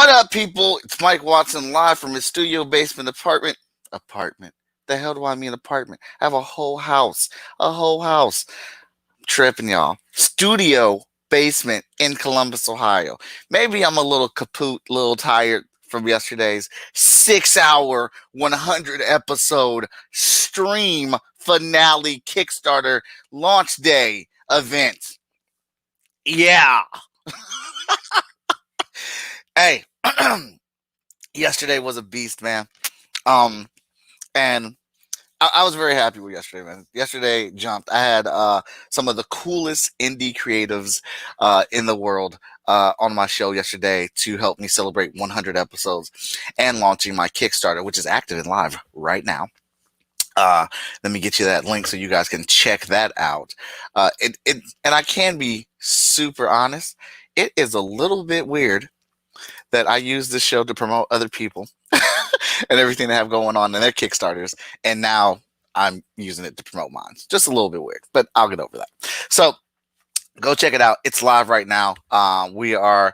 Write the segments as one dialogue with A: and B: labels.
A: What up, people? It's Mike Watson live from his studio basement apartment. Apartment. The hell do I mean apartment? I have a whole house. A whole house. Tripping, y'all. Studio basement in Columbus, Ohio. Maybe I'm a little kaput, a little tired from yesterday's 6-hour, 100 episode stream finale Kickstarter launch day event. Yeah. Hey, yesterday was a beast, man. And I was very happy with yesterday, man. Yesterday jumped. I had some of the coolest indie creatives in the world on my show yesterday to help me celebrate 100 episodes and launching my Kickstarter, which is active and live right now. Let me get you that link so you guys can check that out. And I can be super honest. It is a little bit weird that I use this show to promote other people and everything they have going on in their Kickstarters, and now I'm using it to promote mine. It's just a little bit weird, but I'll get over that. So go check it out. It's live right now. We are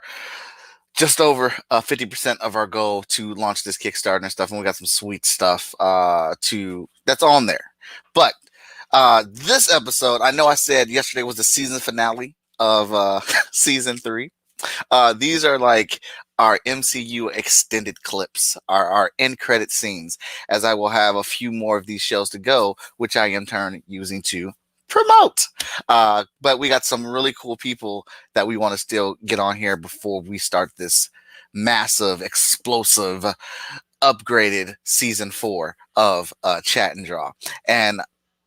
A: just over 50% of our goal to launch this Kickstarter and stuff, and we got some sweet stuff that's on there. But this episode, I know I said yesterday was the season finale of season 3. These are like our MCU extended clips, our end credit scenes, as I will have a few more of these shows to go, which I in turn using to promote. But we got some really cool people that we want to still get on here before we start this massive, explosive, upgraded season 4 of Chat and Draw. And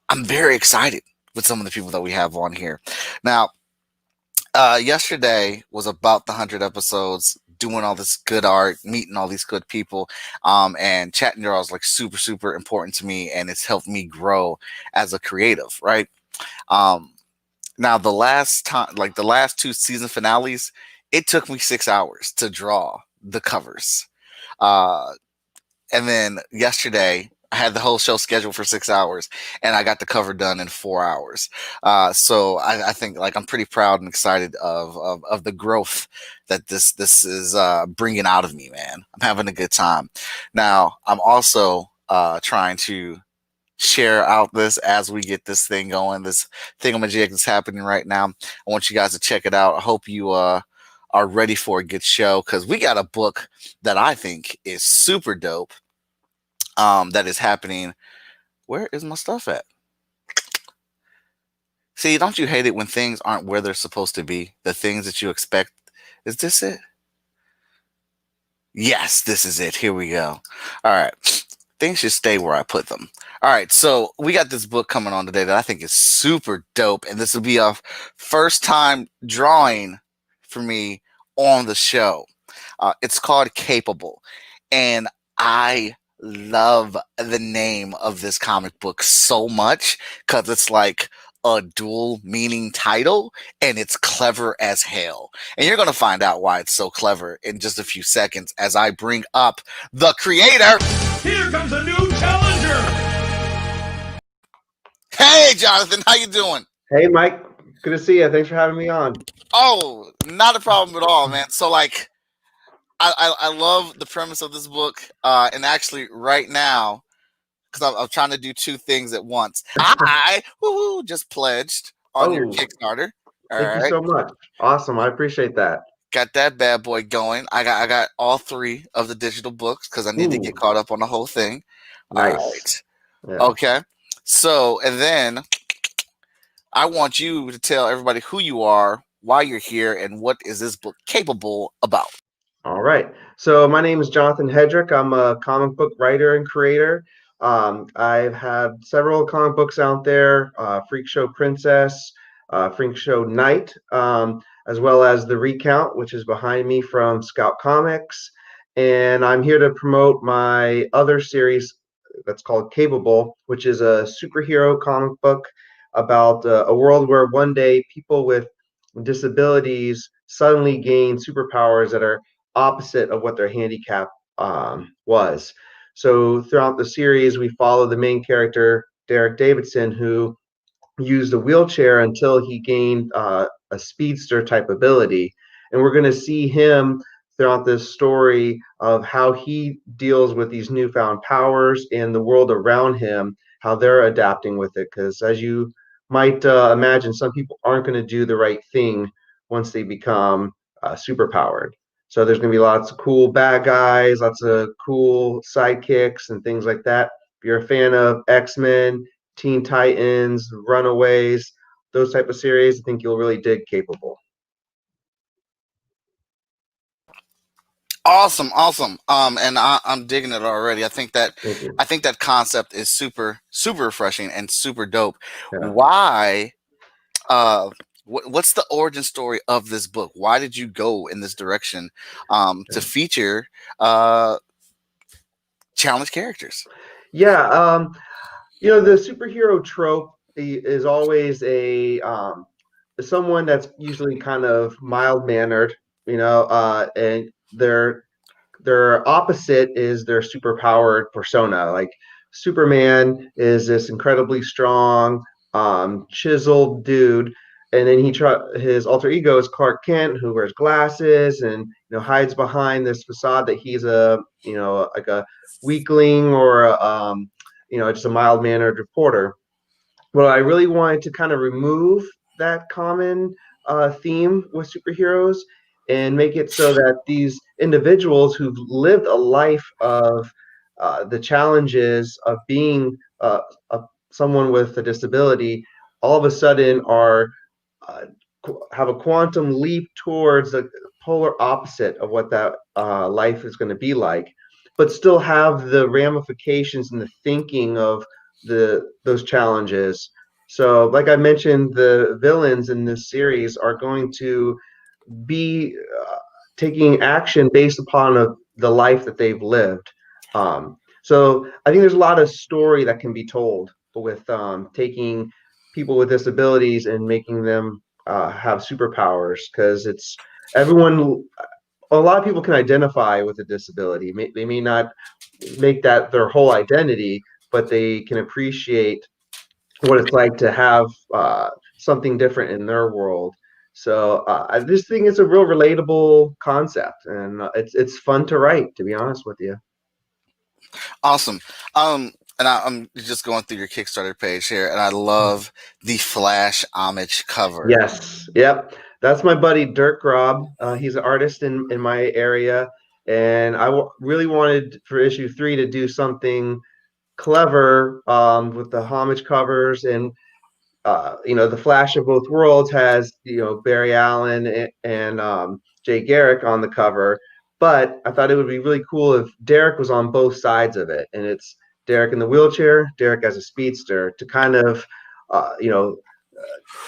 A: I'm very excited with some of the people that we have on here. Now, yesterday was about the 100 episodes, doing all this good art, meeting all these good people, and Chat and Draw is like super, super important to me, and it's helped me grow as a creative, right? Now the last time, like the last 2 season finales, it took me 6 hours to draw the covers, and then yesterday I had the whole show scheduled for 6 hours, and I got the cover done in 4 hours. So I think like I'm pretty proud and excited of the growth that this is bringing out of me, man. I'm having a good time. Now I'm also trying to share out this as we get this thing going. This thingamajig that's happening right now. I want you guys to check it out. I hope you are ready for a good show, because we got a book that I think is super dope. That is happening. Where is my stuff at? See, don't you hate it when things aren't where they're supposed to be? The things that you expect. Is this it? Yes, this is it. Here we go. All right. Things should stay where I put them. All right. So we got this book coming on today that I think is super dope. And this will be a first time drawing for me on the show. It's called Capable. And I love the name of this comic book so much because it's like a dual meaning title, and it's clever as hell. And you're going to find out why it's so clever in just a few seconds as I bring up the creator.
B: Here comes a new challenger.
A: Hey, Jonathan, how you doing?
C: Hey, Mike. Good to see you. Thanks for having me on.
A: Oh, not a problem at all, man. So like, I love the premise of this book, and actually right now, because I'm trying to do 2 things at once. I just pledged on your Kickstarter.
C: Thank you so much. Awesome. I appreciate that.
A: Got that bad boy going. I got all 3 of the digital books because I need to get caught up on the whole thing.
C: Nice.
A: All right.
C: Yeah.
A: Okay. So, and then I want you to tell everybody who you are, why you're here, and what is this book capable about.
C: All right. So my name is Jonathan Hedrick. I'm a comic book writer and creator. I've had several comic books out there, Freak Show Princess, Freak Show Knight, as well as The Recount, which is behind me from Scout Comics. And I'm here to promote my other series that's called Capable, which is a superhero comic book about a world where one day people with disabilities suddenly gain superpowers that are opposite of what their handicap was. So throughout the series, we follow the main character, Derek Davidson, who used a wheelchair until he gained a speedster type ability. And we're going to see him throughout this story of how he deals with these newfound powers and the world around him, how they're adapting with it. Because as you might imagine, some people aren't going to do the right thing once they become superpowered. So there's going to be lots of cool bad guys, lots of cool sidekicks, and things like that. If you're a fan of X-Men, Teen Titans, Runaways, those type of series, I think you'll really dig Capable.
A: Awesome, awesome. And I'm digging it already.
C: Thank you.
A: I think that concept is super refreshing and super dope.
C: Yeah.
A: Why? What's the origin story of this book? Why did you go in this direction to feature uh, challenge characters?
C: Yeah, the superhero trope is always a someone that's usually kind of mild mannered, and their opposite is their superpowered persona. Like Superman is this incredibly strong, chiseled dude, and then his alter ego is Clark Kent, who wears glasses and hides behind this facade that he's a like a weakling or just a mild mannered reporter. Well, I really wanted to kind of remove that common theme with superheroes and make it so that these individuals who've lived a life of the challenges of being someone with a disability all of a sudden are uh, have a quantum leap towards the polar opposite of what that life is going to be like, but still have the ramifications and the thinking of those challenges. So, like I mentioned, the villains in this series are going to be taking action based upon the life that they've lived. So I think there's a lot of story that can be told with taking people with disabilities and making them have superpowers because it's everyone. A lot of people can identify with a disability. They may not make that their whole identity, but they can appreciate what it's like to have something different in their world. So I just think it's a real relatable concept, and it's fun to write. To be honest with you.
A: Awesome. And I'm just going through your Kickstarter page here, and I
C: Mm-hmm.
A: love the Flash homage cover.
C: Yes, yep. That's my buddy Dirk Grob. He's an artist in my area, and really wanted for issue 3 to do something clever with the homage covers and the Flash of both worlds has Barry Allen and Jay Garrick on the cover, but I thought it would be really cool if Derek was on both sides of it, and it's Derek in the wheelchair, Derek as a speedster, to kind of uh, you know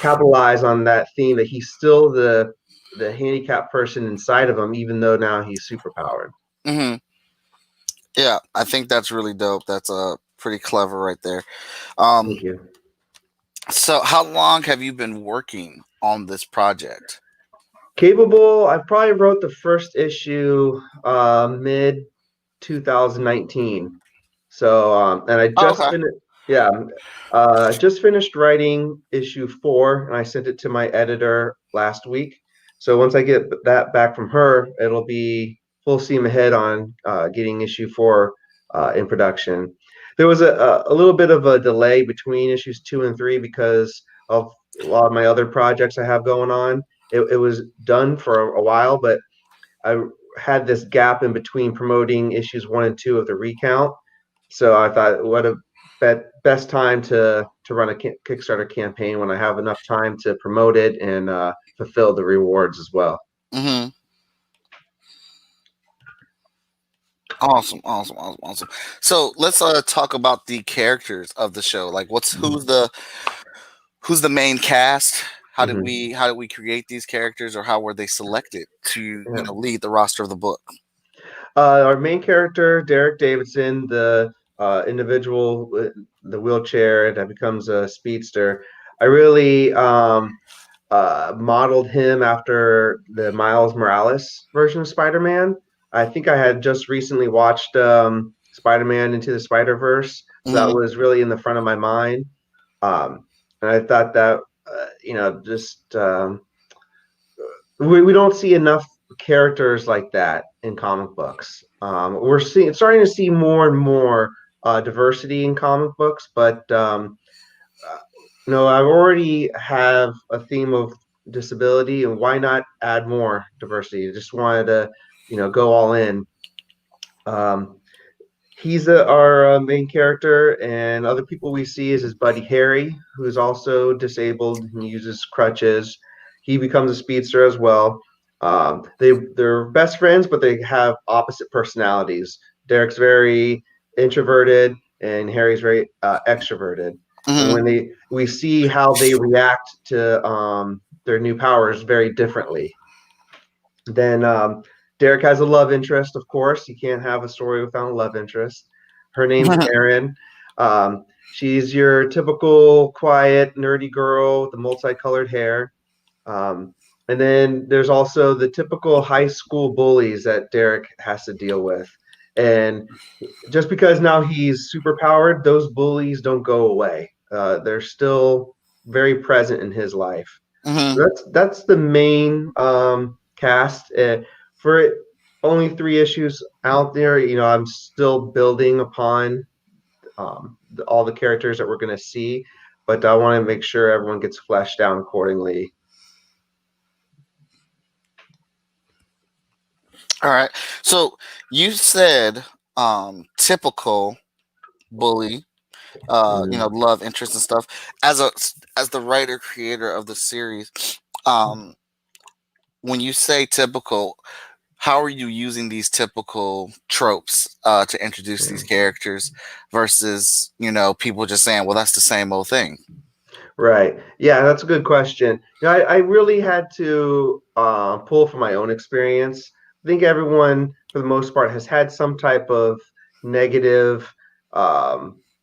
C: capitalize on that theme that he's still the handicapped person inside of him, even though now he's superpowered.
A: Hmm. Yeah, I think that's really dope. That's pretty clever right there.
C: Thank
A: Um,
C: you.
A: so, how long have you been working on this project?
C: Capable. I probably wrote the first issue mid 2019. So, and I
A: Oh,
C: just
A: okay.
C: finished, yeah, I just finished writing issue 4, and I sent it to my editor last week. So once I get that back from her, it'll be full steam ahead on getting issue 4 in production. There was a little bit of a delay between issues 2 and 3 because of a lot of my other projects I have going on. It was done for a while, but I had this gap in between promoting issues 1 and 2 of the recount. So I thought, what a best time to run a Kickstarter campaign when I have enough time to promote it and fulfill the rewards as well.
A: Hmm. Awesome, awesome, awesome, awesome. So let's talk about the characters of the show. Like,
C: Mhm.
A: who's the main cast?
C: Mhm.
A: How did we create these characters, or how were they selected to
C: Yeah.
A: lead the roster of the book?
C: Our main character, Derek Davidson, the individual with the wheelchair that becomes a speedster. I really modeled him after the Miles Morales version of Spider-Man. I think I had just recently watched Spider-Man Into the Spider-Verse, so that
A: Hmm.
C: was really in the front of my mind. And I thought that just we don't see enough characters like that in comic books. We're starting to see more and more diversity in comic books, but no, I already have a theme of disability, and why not add more diversity? I just wanted to, go all in. Um, he's our main character, and other people we see is his buddy Harry, who is also disabled and uses crutches. He becomes a speedster as well. They're best friends, but they have opposite personalities. Derek's very introverted, and Harry's very extroverted. And
A: Hmm.
C: when we see how they react to their new powers very differently. Then Derek has a love interest, of course. You can't have a story without a love interest. Her name's Erin. She's your typical quiet, nerdy girl with the multicolored hair. Um, and then there's also the typical high school bullies that Derek has to deal with. And just because now he's superpowered, those bullies don't go away. They're still very present in his life.
A: Hmm.
C: That's the main cast. For it, only 3 issues out there. I'm still building upon all the characters that we're going to see, but I want to make sure everyone gets fleshed out accordingly.
A: All right. So you said typical bully,
C: Mm,
A: love interest and stuff. As the writer creator of the series, um, when you say typical, how are you using these typical tropes to introduce these
C: mm.
A: characters versus people just saying, well, that's the same old thing.
C: Right. Yeah, that's a good question. I really had to pull from my own experience. I think everyone, for the most part, has had some type of negative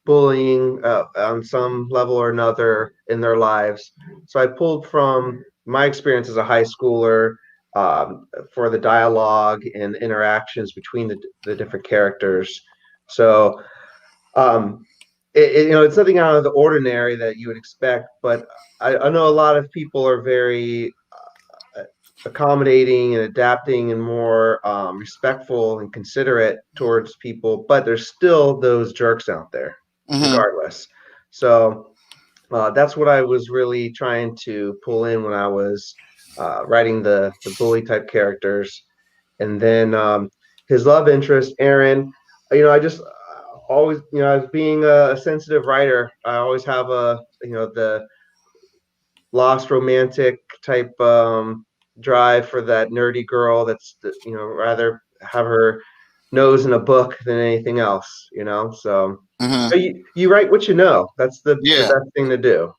C: bullying on some level or another in their lives. So I pulled from my experience as a high schooler for the dialogue and interactions between the different characters. So um, it's nothing out of the ordinary that you would expect, but I know a lot of people are very accommodating and adapting and more respectful and considerate towards people, but there's still those jerks out there,
A: Hmm.
C: regardless. So that's what I was really trying to pull in when I was writing the bully type characters. And then his love interest, Aaron, I just always, as being a sensitive writer, I always have the lost romantic type drive for that nerdy girl that's, rather have her nose in a book than anything else. So
A: Hmm.
C: you write what you know. That's the
A: Yeah.
C: best thing to do.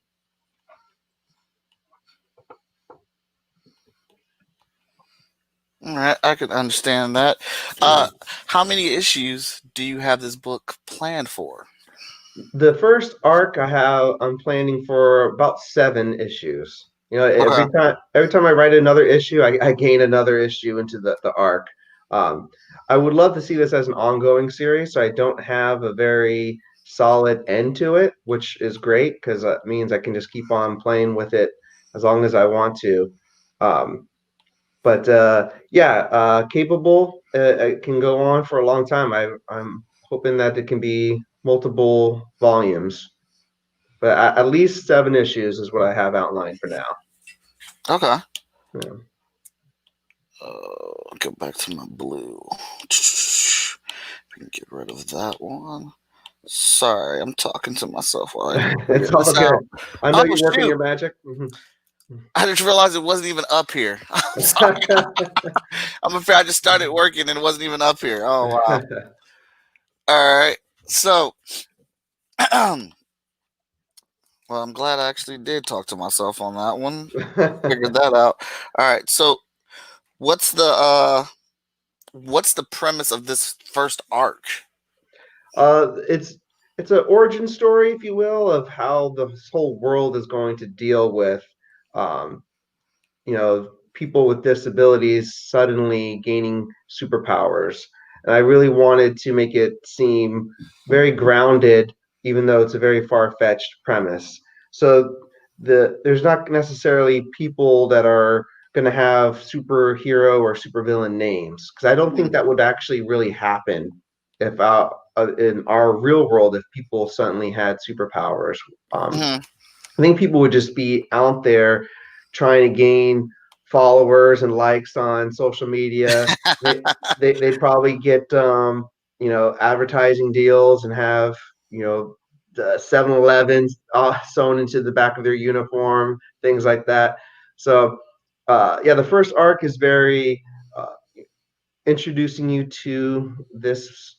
A: All right, I can understand that.
C: Yeah.
A: How many issues do you have this book planned for?
C: The first arc I'm planning for about 7 issues.
A: Okay.
C: Every time I write another issue, I gain another issue into the arc. Um, I would love to see this as an ongoing series, so I don't have a very solid end to it, which is great because that means I can just keep on playing with it as long as I want to. Um, but yeah, capable. It can go on for a long time. I'm hoping that it can be multiple volumes, but at least 7 issues is what I have outlined for now.
A: Okay.
C: Yeah.
A: Go back to my blue. We can get rid of that one. Sorry, I'm talking to myself while I figure
C: It's all
A: this
C: good.
A: out.
C: I know
A: Oh
C: you're working
A: shoot!
C: your magic.
A: I just realized it wasn't even up here. I'm sorry. I'm afraid I just started working and it wasn't even up here. Oh wow. All right. So, well, I'm glad I actually did talk to myself on that one. Figured that out. All right. So, what's the uh what's the premise of this first arc?
C: It's an origin story, if you will, of how this whole world is going to deal with um, people with disabilities suddenly gaining superpowers. And I really wanted to make it seem very grounded, even though it's a very far-fetched premise. So there's not necessarily people that are going to have superhero or supervillain names, because I don't think
A: Mm,
C: that would actually really happen if in our real world, if people suddenly had superpowers.
A: mhm.
C: I think people would just be out there trying to gain followers and likes on social media. They they'd probably get advertising deals and have the 7-Elevens sewn into the back of their uniform, things like that. So yeah, the first arc is very uh, introducing you to this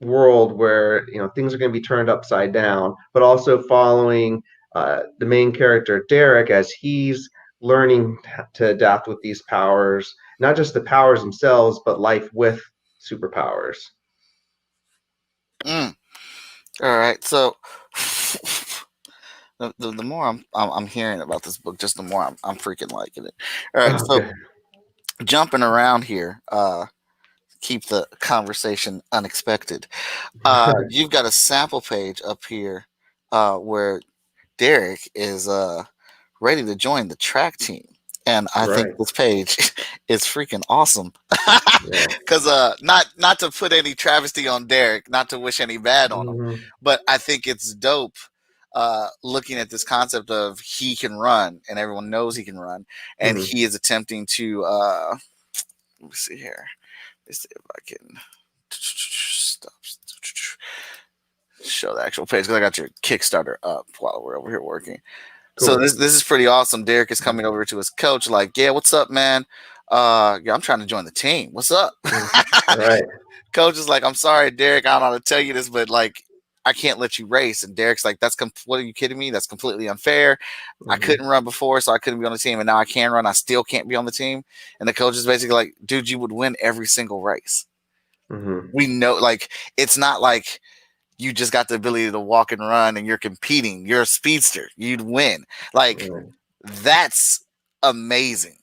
C: world where things are going to be turned upside down, but also following the main character Derek as he's learning to adapt with these powers, not just the powers themselves, but life with superpowers.
A: Mm. All right. So the more I'm hearing about this book, just the more I'm freaking liking it. All right. So
C: Okay.
A: jumping around here, keep the conversation unexpected. You've got a sample page up here, where Derek is ready to join the track team. And I think
C: Right.
A: this page is freaking awesome.
C: Yeah.
A: Because not to put any travesty on Derek, not to wish any bad on him,
C: Hmm.
A: but I think it's dope. Looking at this concept of he can run and everyone knows he can run, and
C: Hmm.
A: he is attempting to let me see here. Let's see if I can stop show the actual page because I got your Kickstarter up while we're over here working. So
C: Cool.
A: this is pretty awesome. Derek is coming over to his coach, like, yeah, what's up, man? Yeah, I'm trying to join the team. What's up?
C: Mhm. Right.
A: Coach is like, I'm sorry, Derek, I don't know how to tell you this, but like, I can't let you race. And Derek's like, what are you kidding me? That's completely unfair. I
C: Hmm.
A: couldn't run before, so I couldn't be on the team, and now I can run. I still can't be on the team. And the coach is basically like, dude, you would win every single race.
C: Hmm.
A: We know, like, it's not like you just got the ability to walk and run and you're competing. You're a speedster. You'd win. Like,
C: Right.
A: that's amazing.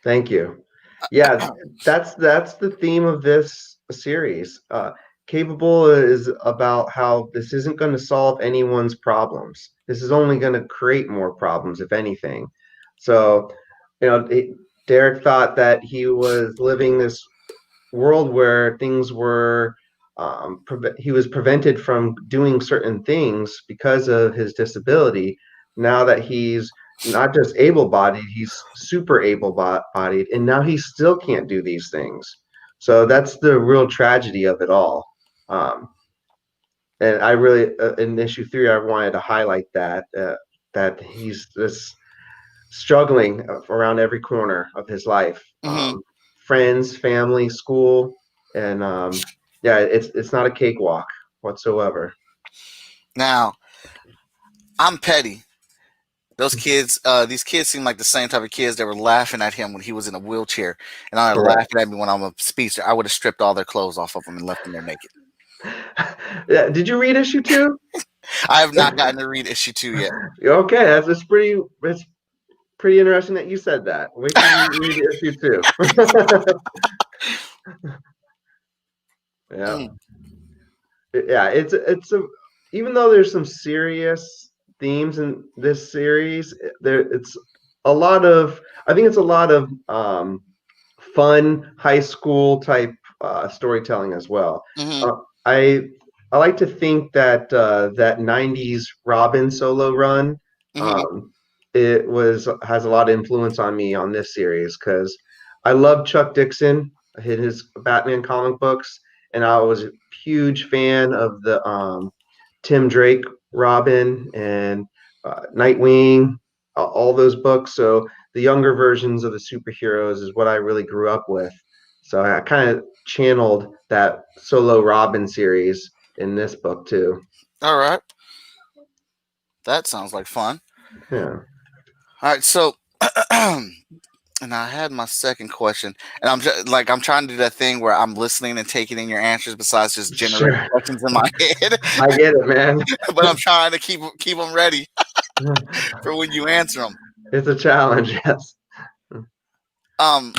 C: Thank you. Yeah, that's the theme of this series. Capable is about how this isn't going to solve anyone's problems. This is only going to create more problems, if anything. So, Derek thought that he was living this world where things were he was prevented from doing certain things because of his disability. Now that he's not just able-bodied, he's super able-bodied, and now he still can't do these things. So that's the real tragedy of it all. Um, and I really, in issue 3, I wanted to highlight that he's this struggling around every corner of his life.
A: Hmm.
C: Friends, family, school, and yeah, it's not a cakewalk whatsoever.
A: Now, I'm petty. These kids seem like the same type of kids that were laughing at him when he was in a wheelchair, and are
C: Correct.
A: laughing at me when I'm a speedster. I would have stripped all their clothes off of them and left them there naked.
C: Yeah, did you read issue 2?
A: I have not gotten to read issue 2 yet.
C: Okay, it's pretty interesting that you said that. Wait till you read issue 2. Yeah.
A: Mm,
C: Yeah, it's a even though there's some serious themes in this series, it's a lot of I think it's a lot of fun high school type storytelling as well.
A: hmm.
C: Uh, I I like to think that that '90s Robin solo run
A: Hmm.
C: um, it was has a lot of influence on me on this series because I love Chuck Dixon, his Batman comic books, and I was a huge fan of the Tim Drake Robin and Nightwing, all those books. So the younger versions of the superheroes is what I really grew up with. So I kind of channeled that solo Robin series in this book too.
A: All right, that sounds like fun.
C: Yeah,
A: All right, so and I had my second question, and I'm trying to do that thing where I'm listening and taking in your answers, besides just generating
C: sure.
A: questions in my head.
C: I get it, man.
A: But I'm trying to keep them ready for when you answer them.
C: It's a challenge, yes.
A: Um,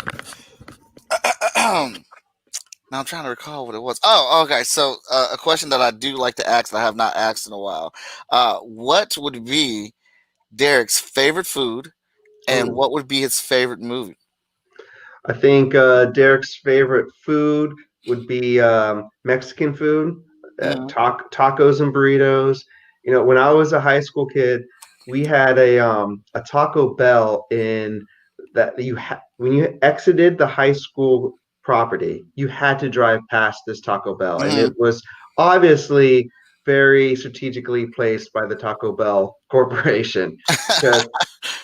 A: now I'm trying to recall what it was. Oh, okay. So a question that I do like to ask that I have not asked in a while. What would be Derek's favorite food And what would be his favorite movie?
C: I think Derek's favorite food would be Mexican food,
A: Hmm.
C: tacos and burritos. You know, when I was a high school kid, we had a Taco Bell in that when you exited the high school property, you had to drive past this Taco Bell, and
A: Hmm.
C: it was obviously very strategically placed by the Taco Bell Corporation because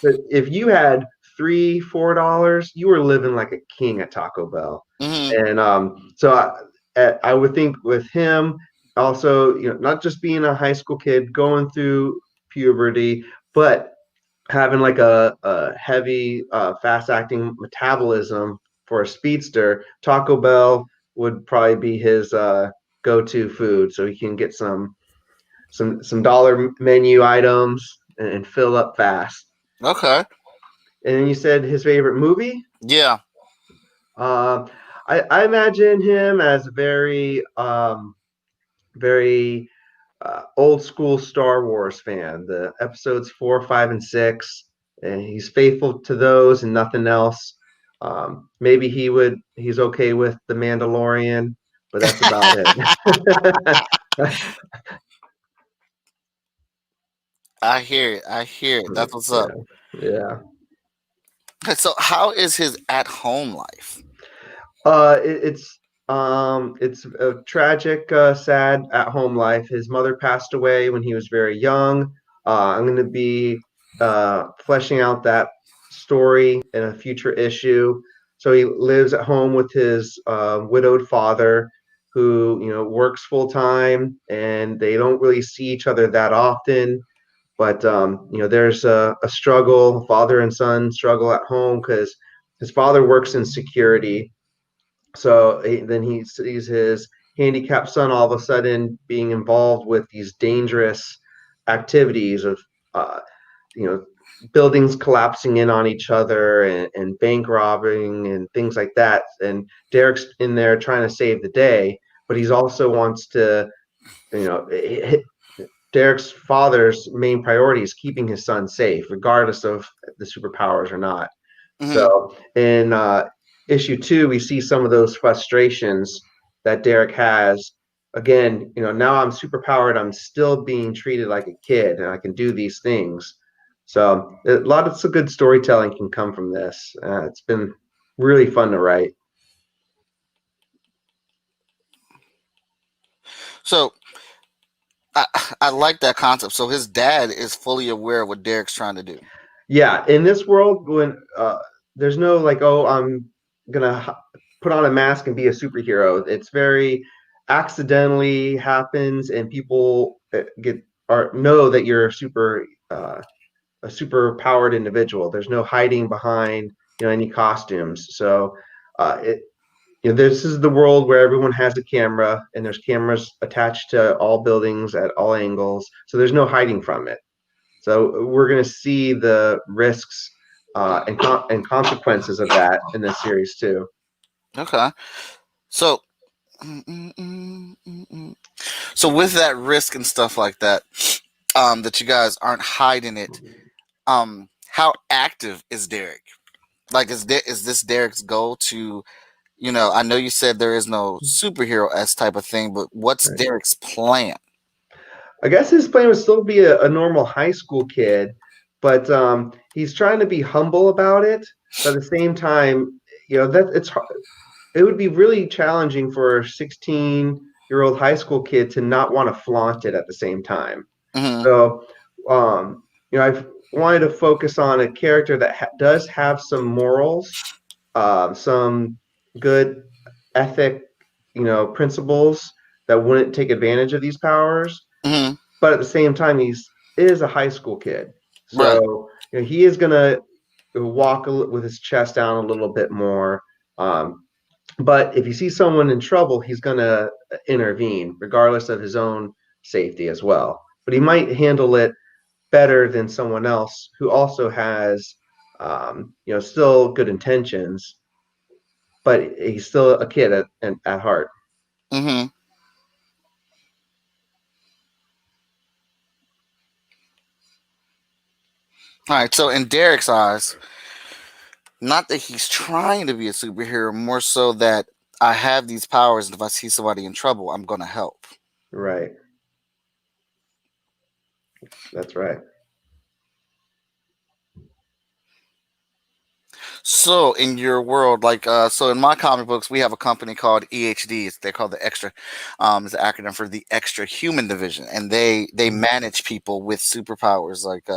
C: but if you had $3, $4, you were living like a king at Taco Bell.
A: Hmm.
C: And I would think with him also, you know, not just being a high school kid going through puberty, but having like a heavy, fast acting metabolism for a speedster, Taco Bell would probably be his go-to food, so he can get some dollar menu items and fill up fast.
A: Okay.
C: And then you said his favorite movie.
A: Yeah.
C: Uh, I imagine him as a very old school Star Wars fan. The episodes 4, 5, and 6, and he's faithful to those and nothing else. Maybe he's okay with the Mandalorian, but that's about it.
A: I hear it. I hear it. That's what's up.
C: Yeah, yeah.
A: Okay, so how is his at home life?
C: It's a tragic, sad at home life. His mother passed away when he was very young. I'm going to be fleshing out that story in a future issue. So he lives at home with his widowed father, who works full time, and they don't really see each other that often. But there's a struggle, father and son struggle at home because his father works in security, so then he sees his handicapped son all of a sudden being involved with these dangerous activities of, uh, you know, buildings collapsing in on each other and bank robbing and things like that. And Derek's in there trying to save the day, but he's also wants to, you know, Derek's father's main priority is keeping his son safe, regardless of the superpowers or not.
A: Hmm.
C: So in issue 2, we see some of those frustrations that Derek has. Again, now I'm superpowered. I'm still being treated like a kid, and I can do these things. So a lot of some good storytelling can come from this. It's been really fun to write.
A: So I I like that concept. So his dad is fully aware of what Derek's trying to do.
C: Yeah, in this world, when there's no like, oh, I'm gonna put on a mask and be a superhero. It's very accidentally happens, and people get or know that you're a super powered individual. There's no hiding behind any costumes. So it this is the world where everyone has a camera, and there's cameras attached to all buildings at all angles. So there's no hiding from it. So we're going to see the risks and consequences of that in this series too.
A: Okay. So mm, mm, mm, mm, mm. so with that risk and stuff like that, that you guys aren't hiding it. How active is Derek? Like, is this Derek's goal to, I know you said there is no superhero s type of thing, but what's
C: Right.
A: Derek's plan?
C: I guess his plan would still be a normal high school kid, but he's trying to be humble about it. But at the same time, it would be really challenging for a 16-year-old high school kid to not want to flaunt it at the same time.
A: Hmm.
C: So, I've wanted to focus on a character that does have some morals, some good ethic, principles that wouldn't take advantage of these powers.
A: Hmm.
C: But at the same time, he's is a high school kid,
A: Right.
C: so he is gonna walk with his chest down a little bit more. But if he sees someone in trouble, he's gonna intervene, regardless of his own safety as well. But he might handle it better than someone else who also has, still good intentions, but he's still a kid at heart.
A: Hmm. All right, so in Derek's eyes, not that he's trying to be a superhero, more so that I have these powers, and if I see somebody in trouble, I'm going to help.
C: Right. That's right.
A: So in your world, like so in my comic books, we have a company called EHD. They're called the Extra. It's an acronym for the Extra Human Division, and they
C: Mhm.
A: manage people with superpowers. Like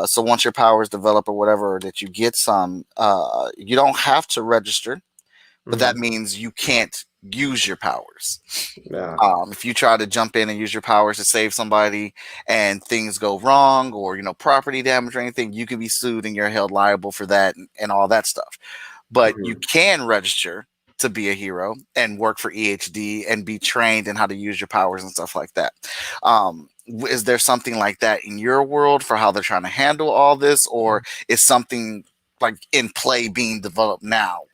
A: so once your powers develop or whatever, or that you get some, you don't have to register, but that
C: Mhm.
A: means you can't use your powers.
C: Yeah.
A: If you try to jump in and use your powers to save somebody and things go wrong, or property damage or anything, you can be sued and you're held liable for that, and all that stuff. But you
C: Mhm.
A: can register to be a hero and work for EHD and be trained in how to use your powers and stuff like that. Is there something like that in your world for how they're trying to handle all this, or is something like in play being developed now?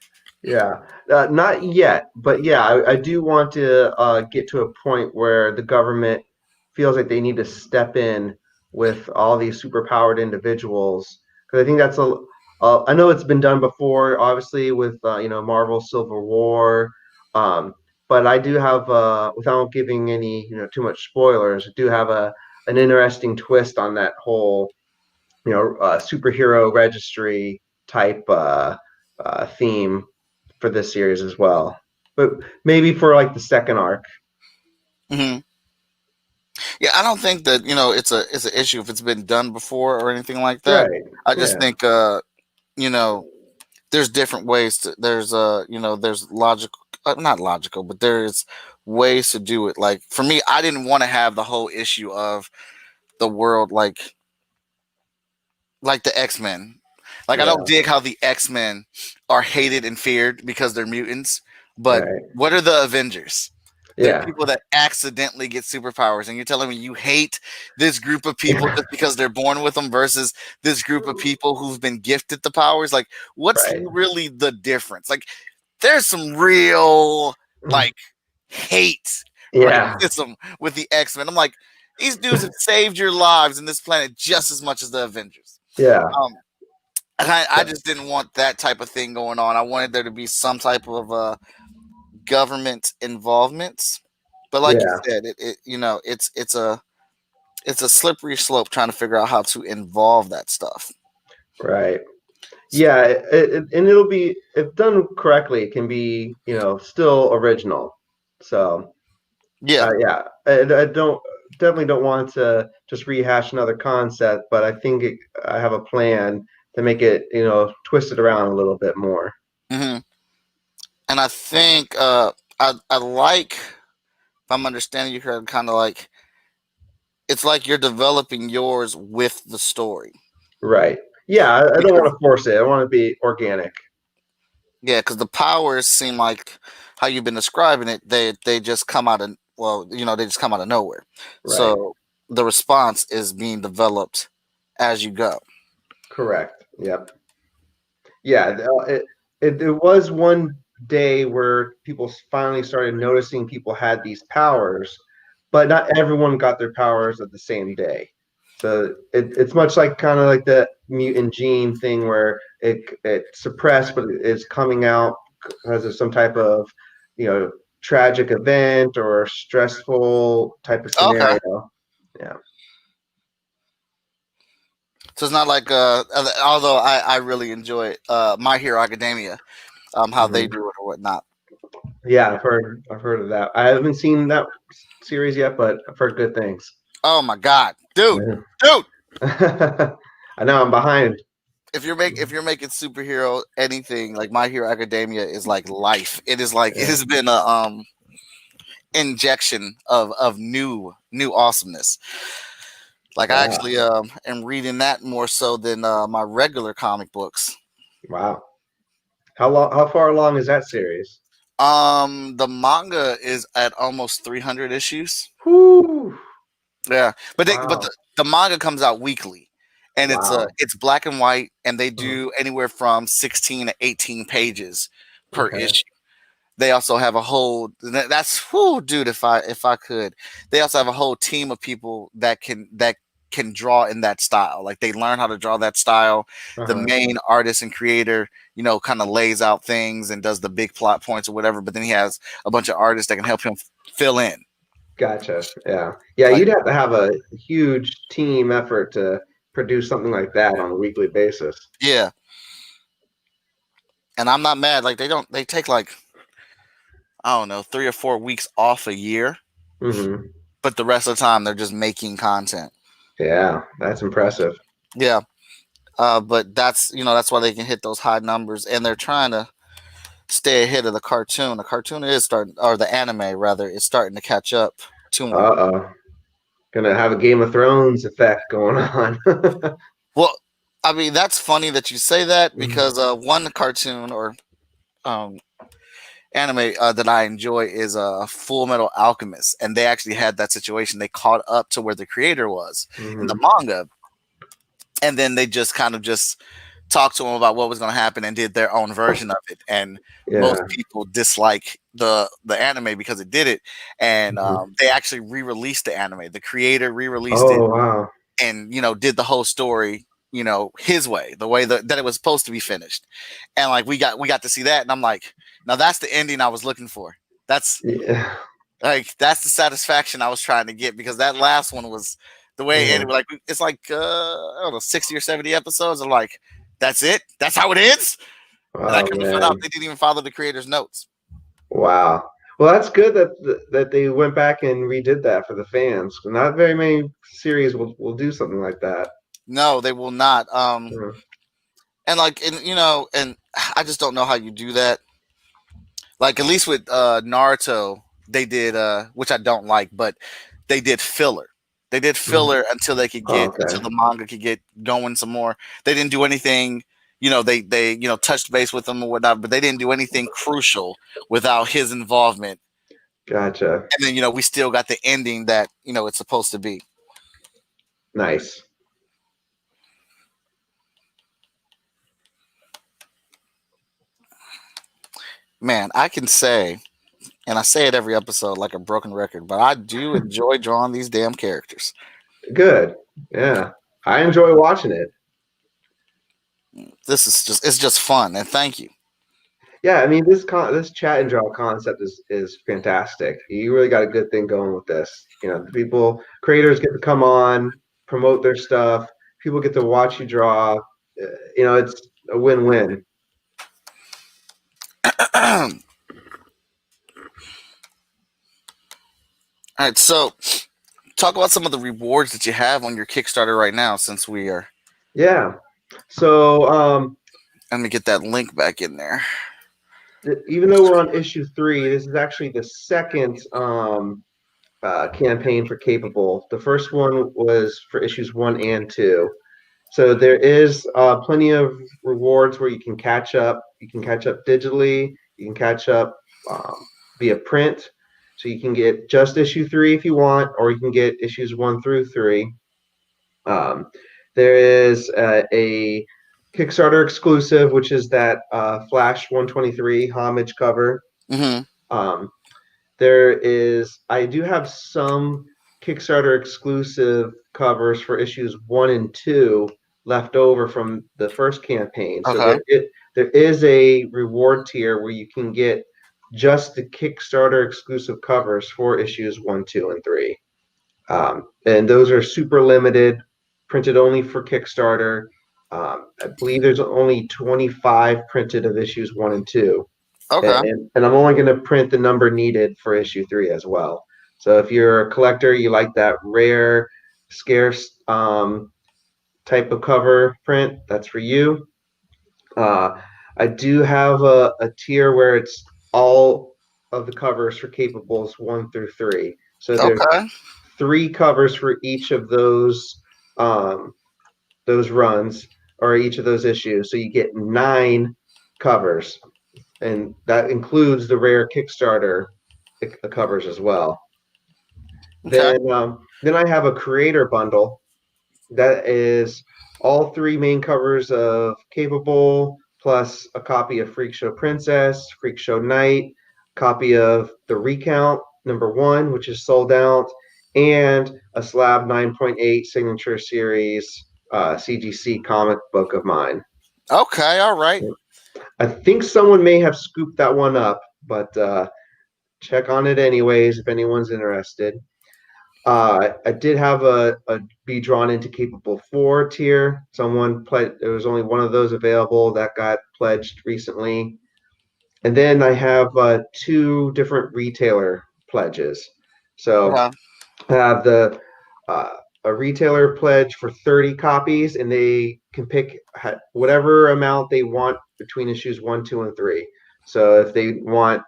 C: Yeah, not yet, but yeah, I do want to get to a point where the government feels like they need to step in with all these superpowered individuals. Because I think I know it's been done before, obviously with Marvel Civil War, um, but I do have without giving any too much spoilers, I do have a an interesting twist on that whole superhero registry type theme for this series as well. But maybe for like the second arc.
A: Hmm. Yeah, I don't think that it's an issue if it's been done before or anything like that.
C: Right.
A: I just
C: Yeah.
A: think you know there's different ways to there's there's logical, not logical, but there's ways to do it. Like for me, I didn't want to have the whole issue of the world like the X-Men. Like I don't
C: Yeah.
A: dig how the X-Men are hated and feared because they're mutants, but
C: Right.
A: what are the Avengers? They're
C: Yeah.
A: people that accidentally get superpowers, and you're telling me you hate this group of people just because they're born with them versus this group of people who've been gifted the powers. Like, what's
C: Right.
A: really the difference? Like, there's some real like hate
C: Yeah.
A: racism with the X-Men. I'm like, these dudes have saved your lives in this planet just as much as the Avengers.
C: Yeah.
A: Um, and I just didn't want that type of thing going on. I wanted there to be some type of government involvement. But like you
C: Yeah.
A: said, it's a slippery slope trying to figure out how to involve that stuff.
C: Right. Yeah. And it'll be, if done correctly, it can be, still original. So,
A: Yeah.
C: yeah, I don't definitely don't want to just rehash another concept, but I have a plan to make it, twist it around a little bit more.
A: Hmm. And I think I like, if I'm understanding you correctly, kind of like it's like you're developing yours with the story.
C: Right. Yeah, I don't want
A: Because
C: to force it. I want to be organic.
A: yeah, because the powers seem like how you've been describing it. They just come out of, well, they just come out of nowhere.
C: Right.
A: So the response is being developed as you go.
C: Correct. Yep. Yeah, it was one day where people finally started noticing people had these powers, but not everyone got their powers at the same day. So it's much like kind of like the mutant gene thing where it suppressed, but it is coming out because of some type of you know tragic event or stressful type of
A: Okay.
C: scenario. Yeah.
A: So it's not like although I really enjoy My Hero Academia, how they
C: Mhm.
A: do it or whatnot.
C: Yeah, I've heard of that. I haven't seen that series yet, but I've heard good things.
A: Oh my god, dude,
C: Yeah.
A: dude!
C: I know I'm behind.
A: If you're making superhero anything, like My Hero Academia is like life. It is like it
C: Yeah.
A: has been a injection of new awesomeness. Like I
C: Wow.
A: actually am reading that more so than my regular comic books.
C: Wow. How far along is that series?
A: The manga is at almost 300 issues.
C: Whew.
A: Yeah, but
C: Wow.
A: the manga comes out weekly, and
C: Wow.
A: it's black and white, and they
C: Mhm.
A: do anywhere from 16 to 18 pages per
C: Okay.
A: issue. They also have a whole that's whoo, dude. If I could, they also have a whole team of people that can draw in that style. Like they learn how to draw that style. The
C: Uh-huh.
A: main artist and creator, kind of lays out things and does the big plot points or whatever. But then he has a bunch of artists that can help him fill in.
C: Gotcha. Yeah. Yeah,
A: Like,
C: you'd have to have a huge team effort to produce something like that on a weekly basis.
A: yeah. And I'm not mad. Like they take like, I don't know, 3 or 4 weeks off a year,
C: Hmm.
A: but the rest of the time they're just making content.
C: Yeah, that's impressive.
A: Yeah. But that's why they can hit those high numbers, and they're trying to stay ahead of the cartoon. The cartoon is starting, or the anime rather, is starting to catch up to them.
C: Uh-oh. Gonna have a Game of Thrones effect going on.
A: Well, I mean, that's funny that you say that because one cartoon or um, anime that I enjoy is Full Metal Alchemist, and they actually had that situation. They caught up to where the creator was in the
C: Hmm.
A: manga, and then they just kind of just talked to him about what was going to happen and did their own version of it. And most
C: Yeah.
A: people dislike the anime because it did it, and
C: Mhm.
A: they actually re-released the anime. The creator re-released it
C: Oh, wow.
A: and did the whole story his way, the way that it was supposed to be finished. And like we got to see that, and I'm like, now that's the ending I was looking for. That's
C: Yeah.
A: that's the satisfaction I was trying to get, because that last one was the way it
C: Yeah.
A: ended. Like it's like I don't know, 60 or 70 episodes. I'm like, that's it. That's how it ends. And I
C: Oh,
A: come to find out
C: man.
A: they didn't even follow the creator's notes.
C: Wow. Well, that's good that they went back and redid that for the fans. Not very many series will do something like that.
A: No, they will not.
C: Mhm.
A: And like, and I just don't know how you do that. Like at least with Naruto, they did which I don't like, but they did filler. They did
C: Mhm.
A: filler until they could
C: Oh,
A: get
C: okay.
A: until the manga could get going some more. They didn't do anything. They touched base with them or whatnot, but they didn't do anything crucial without his involvement.
C: Gotcha.
A: And then we still got the ending that it's supposed to be.
C: Nice.
A: Man, I can say, and I say it every episode like a broken record, but I do enjoy drawing these damn characters.
C: Good. Yeah. I enjoy watching it.
A: It's just fun, and thank you.
C: Yeah, I mean this chat and draw concept is fantastic. You really got a good thing going with this. The people creators get to come on, promote their stuff. People get to watch you draw. It's a win-win.
A: All right, so talk about some of the rewards that you have on your Kickstarter right now, since we are.
C: Yeah. So
A: Let me get that link back in there.
C: even though we're on issue 3, this is actually the second campaign for Capable. The first one was for issues 1 and 2. So there is plenty of rewards where you can catch up. You can catch up digitally. You can catch up via print. So you can get just issue 3 if you want, or you can get issues 1 through 3. Um, there is a Kickstarter exclusive, which is that Flash 123 homage cover.
A: Mm-hmm.
C: Um, I do have some Kickstarter exclusive covers for issues 1 and 2 left over from the first campaign. So
A: Okay.
C: there is a reward tier where you can get just the Kickstarter exclusive covers for issues 1, 2, and 3. And those are super limited, printed only for Kickstarter. I believe there's only 25 printed of issues 1 and 2,
A: Okay.
C: and I'm only going to print the number needed for issue 3 as well. So if you're a collector, you like that rare, scarce type of cover print, that's for you. I do have a tier where it's all of the covers for Capables 1 through 3. So there's
A: Okay.
C: 3 covers for each of those runs or each of those issues. So you get 9 covers, and that includes the rare Kickstarter covers as well.
A: Okay.
C: Then I have a creator bundle that is all 3 main covers of Capable, plus a copy of Freak Show Princess, Freak Show Knight, copy of The Recount #1, which is sold out, and a Slab 9.8 signature series CGC comic book of mine.
A: Okay, all right.
C: I think someone may have scooped that one up, but check on it anyways if anyone's interested. I did have a be drawn into capable four tier. Someone pledged. There was only one of those available that got pledged recently, and then I have two different retailer pledges. So
A: Okay.
C: I have the uh, a retailer pledge for 30 copies, and they can pick whatever amount they want between issues one, two, and three. So if they want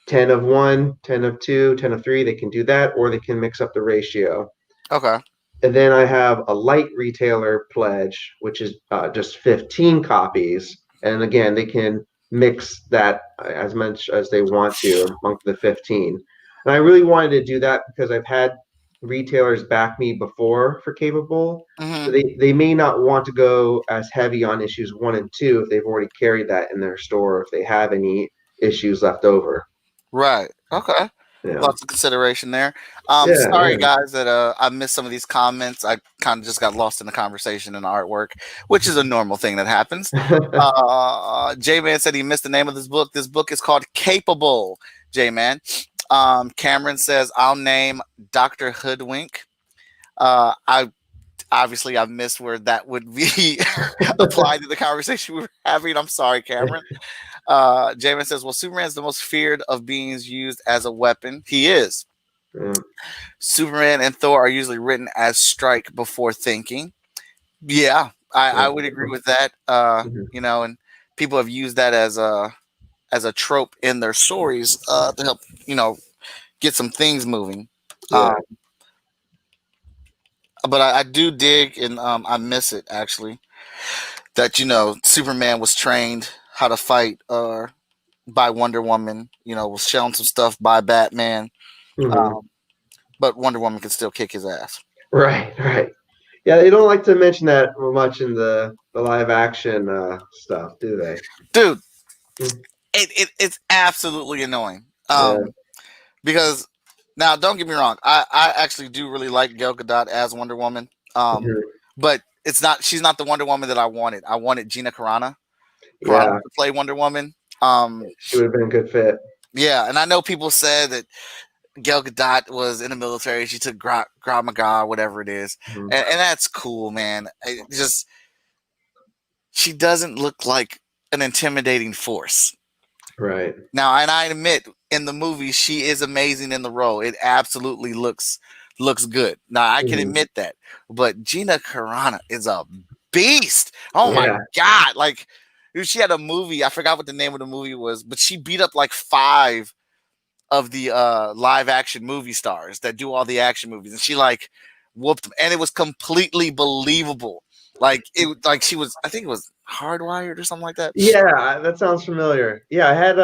C: 10 of one, 10 of two, 10 of three, they can do that, or they can mix up the ratio.
A: Okay.
C: And then I have a light retailer pledge, which is just 15 copies. And again, they can mix that as much as they want to among the 15. And I really wanted to do that because I've had retailers back me before for capable. So
A: Hmm.
C: they may not want to go as heavy on issues one and two if they've already carried that in their store, if they have any issues left over.
A: Right. Okay.
C: Yeah.
A: Lots of consideration there.
C: Yeah,
A: Sorry
C: yeah.
A: guys that I missed some of these comments. I kind of just got lost in the conversation and the artwork, which is a normal thing that happens. J Man said he missed the name of this book. This book is called Capable. J Man. Cameron says I'll name Doctor Hoodwink. I obviously I missed where that would be applied to the conversation we were having. I'm sorry, Cameron. Jamin says, well, Superman is the most feared of beings used as a weapon. He is.
C: Yeah.
A: Superman and Thor are usually written as strike before thinking. Yeah, I would agree with that.
C: Mhm.
A: And people have used that as a trope in their stories to help, get some things moving.
C: Yeah.
A: But I do dig and I miss it actually that Superman was trained how to fight by Wonder Woman. Was shown some stuff by Batman,
C: Mhm.
A: um, but Wonder Woman can still kick his ass.
C: Right, right. Yeah, they don't like to mention that much in the live action stuff, do they?
A: Dude,
C: Mm.
A: it's absolutely annoying.
C: Yeah.
A: Because now don't get me wrong, I actually do really like Gal Gadot as Wonder Woman.
C: Mhm.
A: But she's not the Wonder Woman that I wanted. I wanted Gina Carano
C: Yeah,
A: to play Wonder Woman. Um,
C: she would have been a good fit.
A: yeah, and I know people said that Gal Gadot was in the military. She took Krav Maga, whatever it is,
C: Mhm.
A: and that's cool, man. She doesn't look like an intimidating force.
C: Right.
A: Now, and I admit, in the movie, she is amazing in the role. It absolutely looks good. Now, I can
C: Mhm.
A: admit that. But Gina Carano is a beast. Oh my
C: Yeah.
A: god! Like, dude, she had a movie. I forgot what the name of the movie was, but she beat up like five of the live action movie stars that do all the action movies, and she like whooped them, and it was completely believable. Like she was, I think it was Hardwired or something like that.
C: Yeah, that sounds familiar. Yeah, I had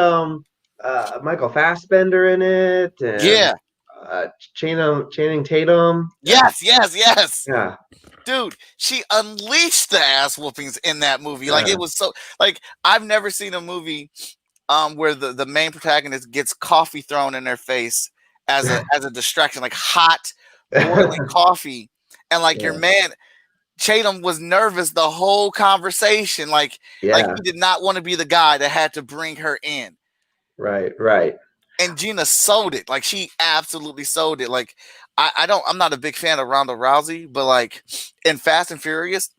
C: Michael Fassbender in it and
A: Yeah.
C: Channing Tatum. Yeah.
A: Yes.
C: Yeah.
A: Dude, she unleashed the ass whoopings in that movie. Like
C: Yeah.
A: it was so like I've never seen a movie where the main protagonist gets coffee thrown in their face as a distraction, like hot boiling coffee. And like your
C: Yeah.
A: man Chatham was nervous the whole conversation. Like
C: Yeah.
A: he did not want to be the guy that had to bring her in.
C: Right, right.
A: And Gina sold it. Like she absolutely sold it. Like I'm not a big fan of Ronda Rousey, but like in Fast and Furious,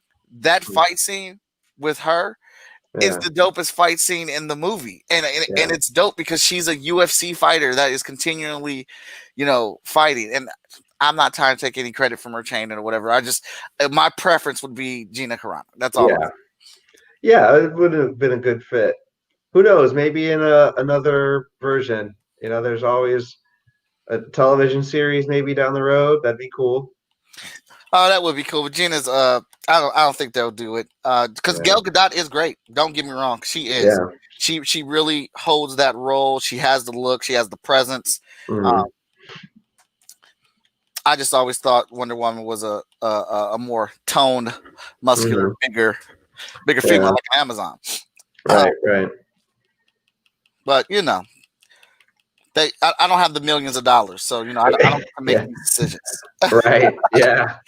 A: that fight scene with her is
C: Yeah.
A: the dopest fight scene in the movie. And
C: Yeah.
A: it's dope because she's a UFC fighter that is continually, fighting. And I'm not trying to take any credit from her training or whatever. My preference would be Gina Carano. That's all.
C: Yeah. Yeah, it would have been a good fit. Who knows? Maybe in another version. There's always a television series maybe down the road. That'd be cool.
A: Oh, that would be cool. But Gina's I don't think they'll do it. Because
C: Yeah.
A: Gal Gadot is great. Don't get me wrong. She is.
C: Yeah.
A: She really holds that role. She has the look, she has the presence. Um,
C: Mhm.
A: I just always thought Wonder Woman was a more toned, muscular,
C: Mhm.
A: bigger female
C: Yeah.
A: like an Amazon. Uh,
C: Right. Right.
A: but I don't have the millions of dollars, so I don't get to make
C: Yeah,
A: these decisions.
C: right. Yeah.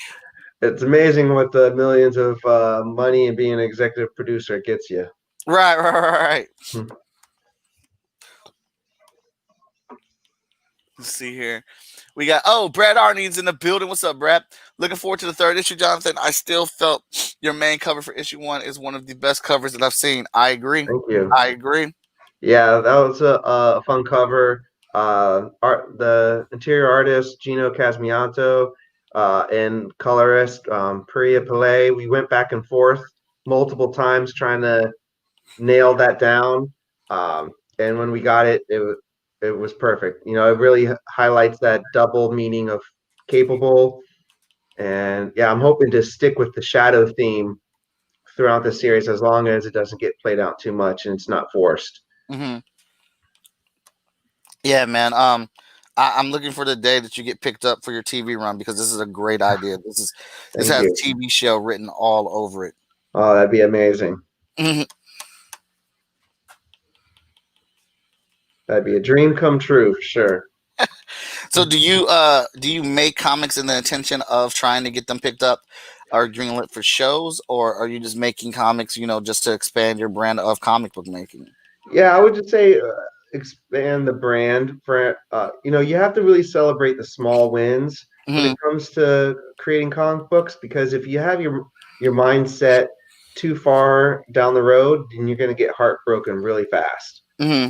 C: It's amazing what the millions of money and being an executive producer gets you.
A: Right, right, right, right.
C: Hmm.
A: Let's see here. We got Brad Arney's in the building. What's up, Brad? Looking forward to the third issue, Jonathan. I still felt your main cover for issue 1 is one of the best covers that I've seen. I agree.
C: Thank you.
A: I agree.
C: Yeah, that was a fun cover. The interior artist Gino Casmianto and colorist Priya Pillay. We went back and forth multiple times trying to nail that down. And when we got it, it was perfect. You know, it really highlights that double meaning of capable. And yeah, I'm hoping to stick with the shadow theme throughout the series as long as it doesn't get played out too much and it's not forced.
A: Hmm. Yeah, man. I'm looking for the day that you get picked up for your TV run because this is a great idea. This
C: Thank
A: has
C: you.
A: TV show written all over it.
C: Oh, that'd be amazing.
A: Mhm.
C: That'd be a dream come true for sure.
A: So do you make comics in the intention of trying to get them picked up or greenlit for shows, or are you just making comics, just to expand your brand of comic book making?
C: Yeah, I would just say expand the brand for you have to really celebrate the small wins when
A: Hmm.
C: it comes to creating comic books because if you have your mindset too far down the road, then you're going to get heartbroken really fast.
A: Hmm.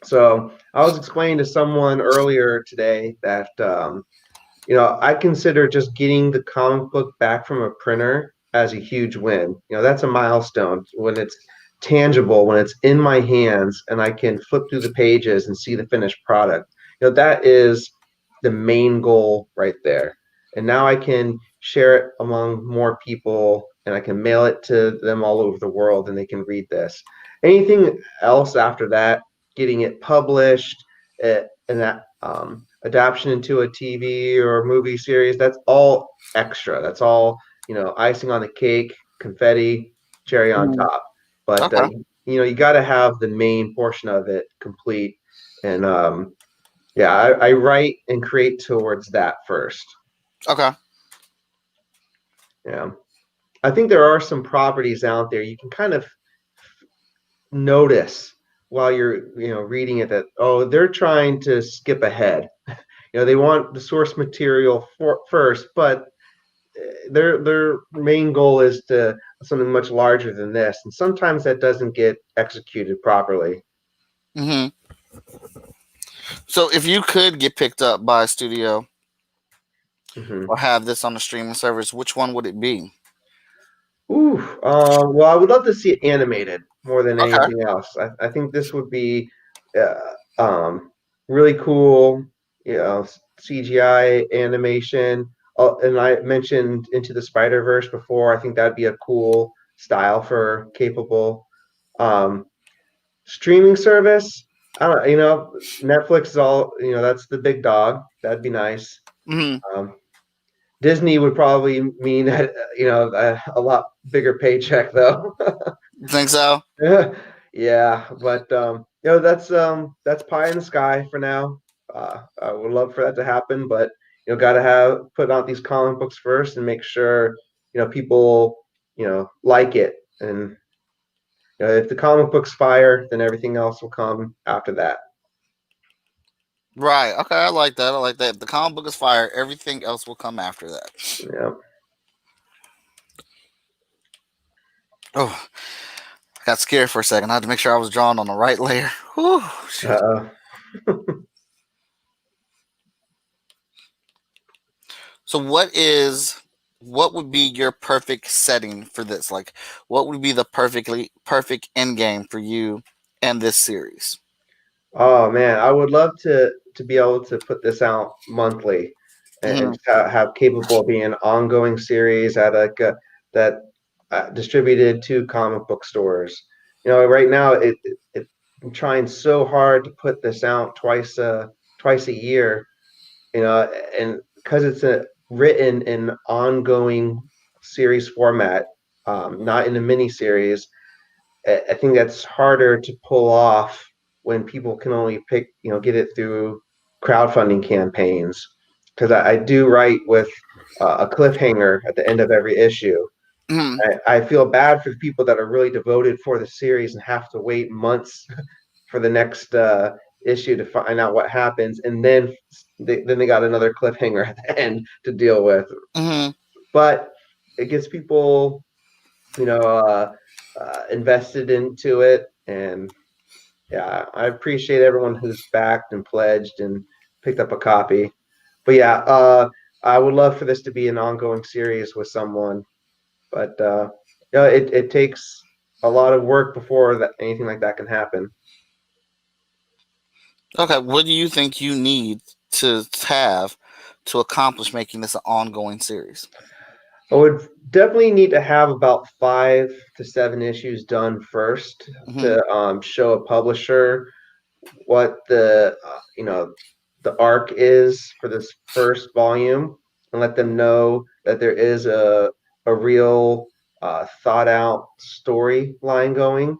C: So I was explaining to someone earlier today that I consider just getting the comic book back from a printer as a huge win. That's a milestone when it's tangible, when it's in my hands and I can flip through the pages and see the finished product. That is the main goal right there. And now I can share it among more people and I can mail it to them all over the world and they can read this. Anything else after that, getting it published, and that adaptation into a TV or movie series, that's all extra. That's all, icing on the cake, confetti, cherry on
A: Hmm.
C: top. But,
A: Okay.
C: you got to have the main portion of it complete. And yeah, I write and create towards that first.
A: Okay.
C: Yeah. I think there are some properties out there you can kind of notice while you're, reading it that, oh, they're trying to skip ahead. They want the source material first, but their main goal is to something much larger than this, and sometimes that doesn't get executed properly.
A: Hmm. So if you could get picked up by a studio
C: Hmm.
A: or have this on the streaming service, which one would it be?
C: Ooh, well, I would love to see it animated more than
A: Okay.
C: anything else. I think this would be really cool, CGI animation. And I mentioned Into the Spider-Verse before. I think that'd be a cool style for capable. Um, Streaming service, I don't, Netflix is all, that's the big dog. That'd be nice.
A: Hmm.
C: Um, Disney would probably mean that, a lot bigger paycheck though.
A: You think so?
C: Yeah, but that's pie in the sky for now. I would love for that to happen, but got to put out these comic books first and make sure people like it, and if the comic books fire, then everything else will come after that.
A: Right. Okay. I like that. I like that. If the comic book is fire, everything else will come after that.
C: Yeah.
A: Oh, I got scared for a second. I had to make sure I was drawing on the right layer. Whew, shoot.
C: Uh,
A: So what would be your perfect setting for this? Like, what would be the perfect end game for you and this series?
C: oh man, I would love to be able to put this out monthly and
A: Hmm.
C: just have capable of being an ongoing series at that distributed to comic book stores. Right now I'm trying so hard to put this out twice a year. And because it's written in ongoing series format, not in a mini series. I think that's harder to pull off when people can only get it through crowdfunding campaigns. Because I do write with a cliffhanger at the end of every issue.
A: Mhm.
C: I feel bad for the people that are really devoted for the series and have to wait months for the next issue to find out what happens, and then they got another cliffhanger at the end to deal with.
A: Mhm.
C: But it gets people, you know, invested into it, and yeah, I appreciate everyone who's backed and pledged and picked up a copy. But yeah, I would love for this to be an ongoing series with someone, but it takes a lot of work before that anything like that can happen.
A: Okay, what do you think you need to have to accomplish making this an ongoing series?
C: I would definitely need to have about 5 to 7 issues done first
A: Mhm.
C: to show a publisher what the arc is for this first volume, and let them know that there is a real thought out storyline going.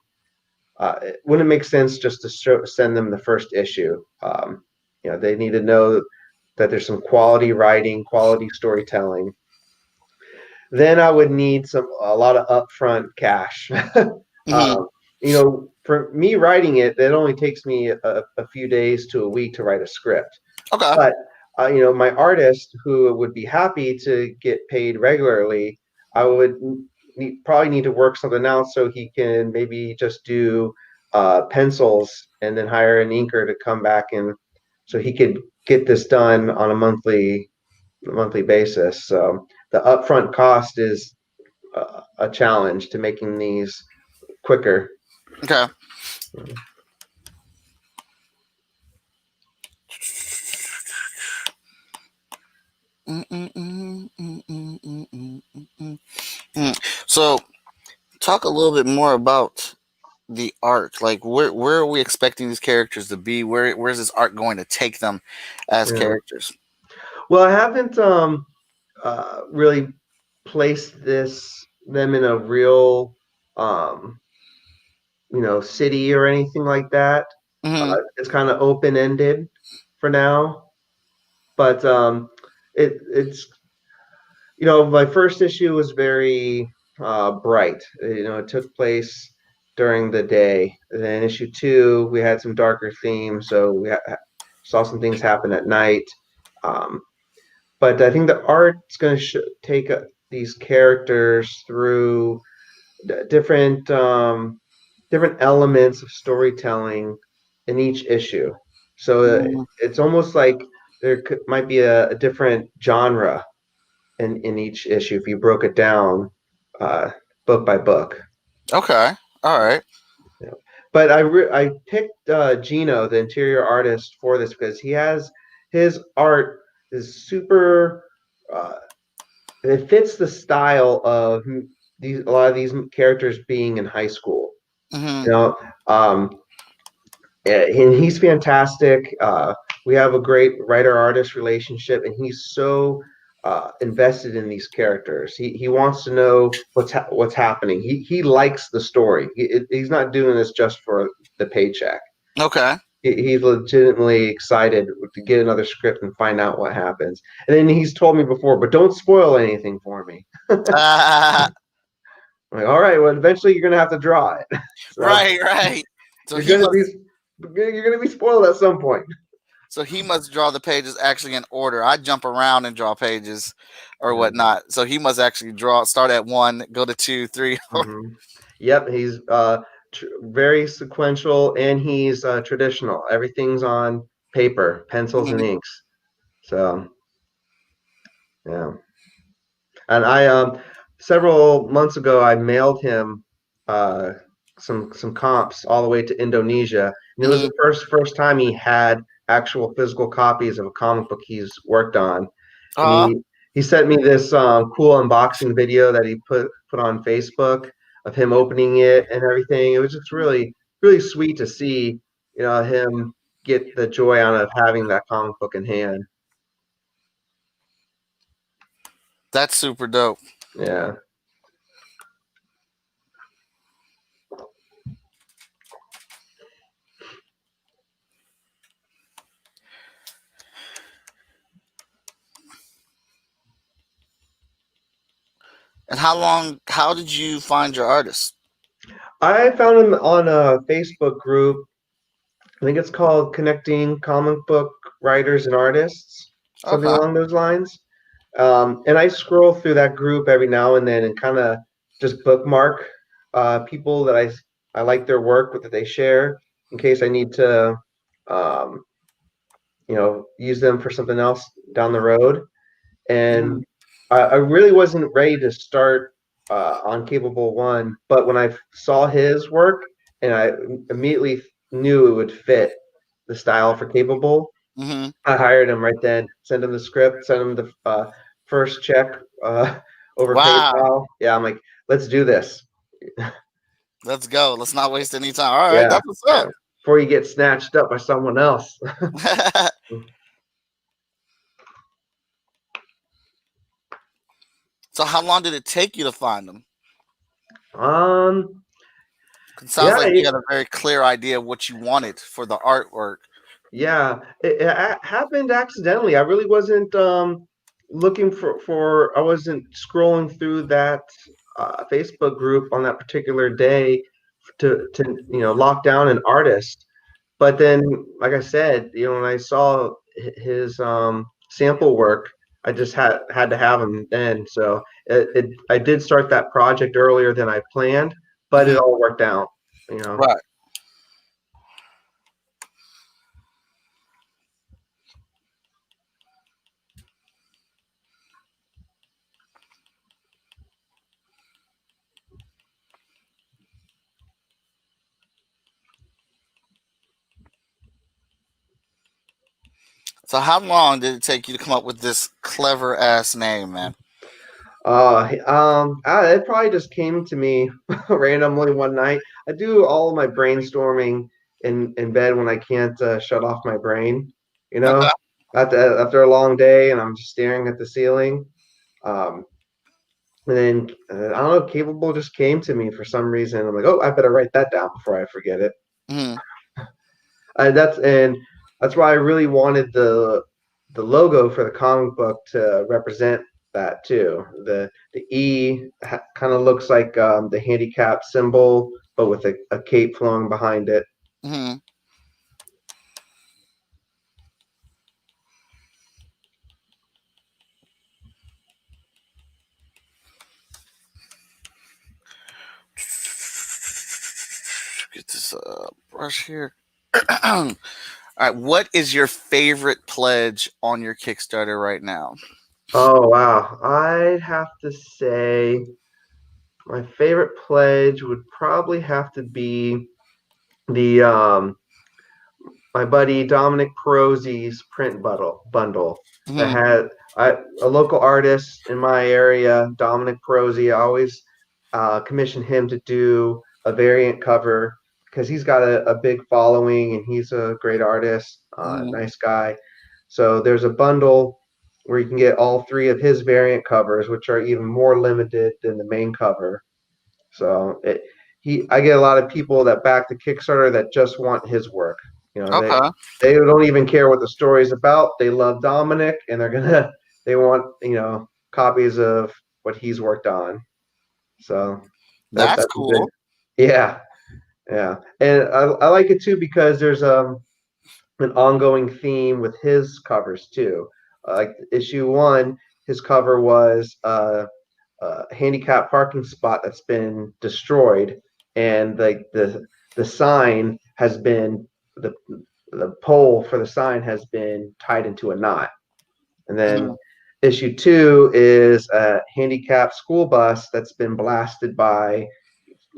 C: It wouldn't make sense just to send them the first issue. They need to know that there's some quality writing, quality storytelling. Then I would need a lot of upfront cash.
A: Mhm.
C: For me writing it, it only takes me a few days to a week to write a script.
A: Okay.
C: But my artist who would be happy to get paid regularly, I would probably need to work something out so he can maybe just do pencils and then hire an inker to come back and so he could get this done on a monthly basis. So the upfront cost is a challenge to making these quicker.
A: Okay. Mm, mm, mm, mm, mm, mm, mm, mm, mm. So, talk a little bit more about the arc. Like, where are we expecting these characters to be? Where's this arc going to take them as
C: Yeah.
A: characters?
C: Well, I haven't really placed them in a real um, city or anything like that.
A: Hmm.
C: It's kind of open ended for now, but it's my first issue was very bright. It took place during the day. And then issue two, we had some darker themes, so we saw some things happen at night. Um, but I think the art's going to take these characters through different different elements of storytelling in each issue. So
A: Mm,
C: it's almost like might be a different genre in each issue if you broke it down uh, book by book.
A: okay. All right.
C: Yeah. But I picked Gino, the interior artist, for this because his art is super. Uh, it fits the style of a lot of these characters being in high school.
A: Hmm.
C: You know, um, and he's fantastic. We have a great writer artist relationship, and he's so invested in these characters. He wants to know what's happening. He likes the story. He's not doing this just for the paycheck.
A: Okay.
C: He's legitimately excited to get another script and find out what happens. And then he's told me before, but don't spoil anything for me.
A: Uh,
C: I'm like, all right, well, eventually you're gonna have to draw it. So
A: right. Right. So
C: you're
A: he
C: gonna be
A: must.
C: you're gonna be spoiled at some point.
A: So he must draw the pages actually in order. I jump around and draw pages, or
C: Yeah.
A: whatnot. So he must actually draw. Start at one, go to two, three.
C: Mhm. Yep, he's very sequential and he's traditional. Everything's on paper, pencils and
A: Mhm.
C: inks. So yeah, and I several months ago I mailed him uh, some comps all the way to Indonesia, and it was
A: Mhm.
C: the first time he had actual physical copies of a comic book he's worked on, and
A: Uh,
C: he sent me this cool unboxing video that he put on Facebook of him opening it and everything. It was just really sweet to see, him get the joy out of having that comic book in hand.
A: that's super dope.
C: Yeah.
A: And how long? How did you find your artist?
C: I found him on a Facebook group. I think it's called Connecting Comic Book Writers and Artists, something
A: Okay.
C: along those lines. And I scroll through that group every now and then and kind of just bookmark people that I like their work that they share in case I need to, um, use them for something else down the road.
A: Hmm.
C: And I really wasn't ready to start on Capable One, but when I saw his work and I immediately knew it would fit the style for Capable,
A: Hmm.
C: I hired him right then. Sent him the script, sent him the first check over
A: Wow.
C: PayPal. Yeah, I'm like, let's do this.
A: Let's go. Let's not waste any time. All right,
C: Yeah,
A: that's what's
C: yeah.
A: up.
C: Before you get snatched up by someone else.
A: So how long did it take you to find them?
C: um,
A: It sounds
C: yeah,
A: like you had a very clear idea of what you wanted for the artwork.
C: yeah, it happened accidentally. I really wasn't looking for. I wasn't scrolling through that Facebook group on that particular day to lock down an artist. But then, like I said, when I saw his sample work, I just had to have him then. So I did start that project earlier than I planned, but it
A: Hmm.
C: all worked out. You know.
A: Right. So how long did it take you to come up with this clever ass name, man?
C: It probably just came to me randomly one night. I do all of my brainstorming in bed when I can't shut off my brain. You
A: Okay.
C: know, after a long day and I'm just staring at the ceiling. Um, and then I don't know, Capable just came to me for some reason. I'm like, oh, I better write that down before I forget it.
A: Hmm.
C: That's why I really wanted the logo for the comic book to represent that too. The E kind of looks like the handicap symbol, but with a cape flowing behind it.
A: Hmm. Get this brush here. All right. What is your favorite pledge on your Kickstarter right now?
C: Oh wow, I'd have to say my favorite pledge would probably have to be the my buddy Dominic Perozzi's print bundle that
A: Hmm.
C: had a local artist in my area, Dominic Perozzi. I always commission him to do a variant cover because he's got a big following and he's a great artist,
A: Hmm.
C: nice guy. So there's a bundle where you can get all three of his variant covers, which are even more limited than the main cover. So I get a lot of people that back the Kickstarter that just want his work. You know,
A: Okay.
C: they don't even care what the story is about. They love Dominic, and they want copies of what he's worked on. So
A: That's
C: that's a big,
A: cool.
C: yeah, yeah, and I like it too because there's an ongoing theme with his covers too. Like issue one, his cover was handicap parking spot that's been destroyed, and the sign has been the pole for the sign has been tied into a knot. And then
A: Hmm.
C: issue two is a handicapped school bus that's been blasted by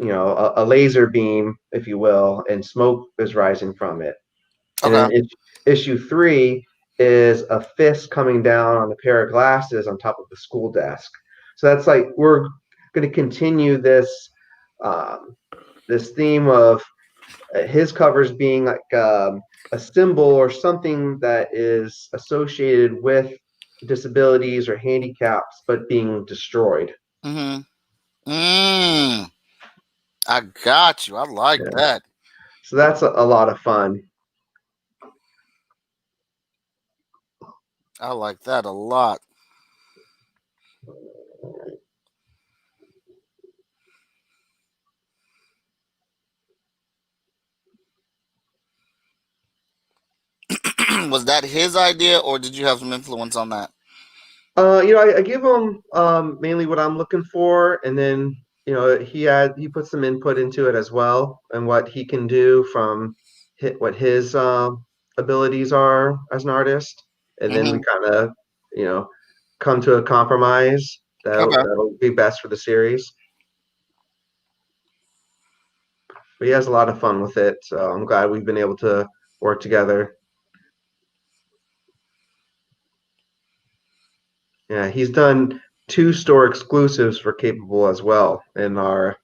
C: a laser beam, if you will, and smoke is rising from it. And
A: Okay.
C: then issue three is a fist coming down on a pair of glasses on top of the school desk. So that's like we're going to continue um, this theme of his covers being like a symbol or something that is associated with disabilities or handicaps, but being destroyed.
A: Hmm. Mm, I got you. I like
C: Yeah.
A: that.
C: So that's a lot of fun.
A: I like that a lot. was that his idea, or did you have some influence on that?
C: I give him mainly what I'm looking for, and then he put some input into it as well, and what he can do from what his abilities are as an artist, and then we
A: Hmm.
C: kind of you know come to a compromise
A: Okay.
C: that'll be best for the series. But he has a lot of fun with it, so I'm glad we've been able to work together. Yeah, he's done two store exclusives for Capable as well in our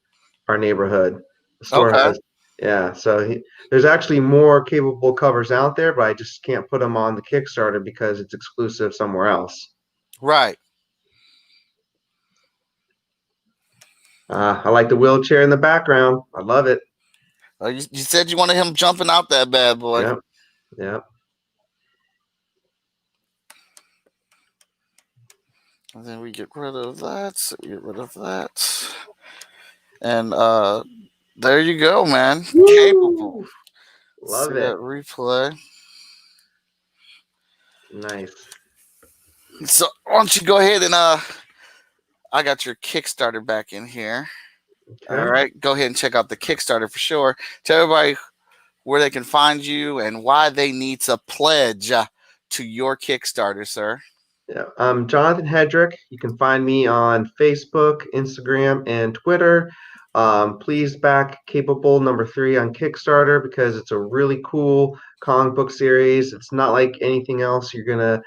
C: neighborhood. The store
A: Okay.
C: has, yeah. So there's actually more Capable covers out there, but I just can't put them on the Kickstarter because it's exclusive somewhere else.
A: Right.
C: I like the wheelchair in the background. I love it.
A: You said you wanted him jumping out that bad boy.
C: Yep, yep,
A: And then we get rid of that. So we get rid of that. And there you go, man. Capable.
C: woo,
A: See
C: love
A: that
C: it.
A: replay.
C: Nice.
A: So why don't you go ahead and I got your Kickstarter back in here. All
C: Okay.
A: right. Go ahead and check out the Kickstarter for sure. Tell everybody where they can find you and why they need to pledge to your Kickstarter, sir.
C: Yeah, I'm Jonathan Hedrick. You can find me on Facebook, Instagram, and Twitter. Please back Capable #3 on Kickstarter because it's a really cool comic book series. It's not like anything else you're gonna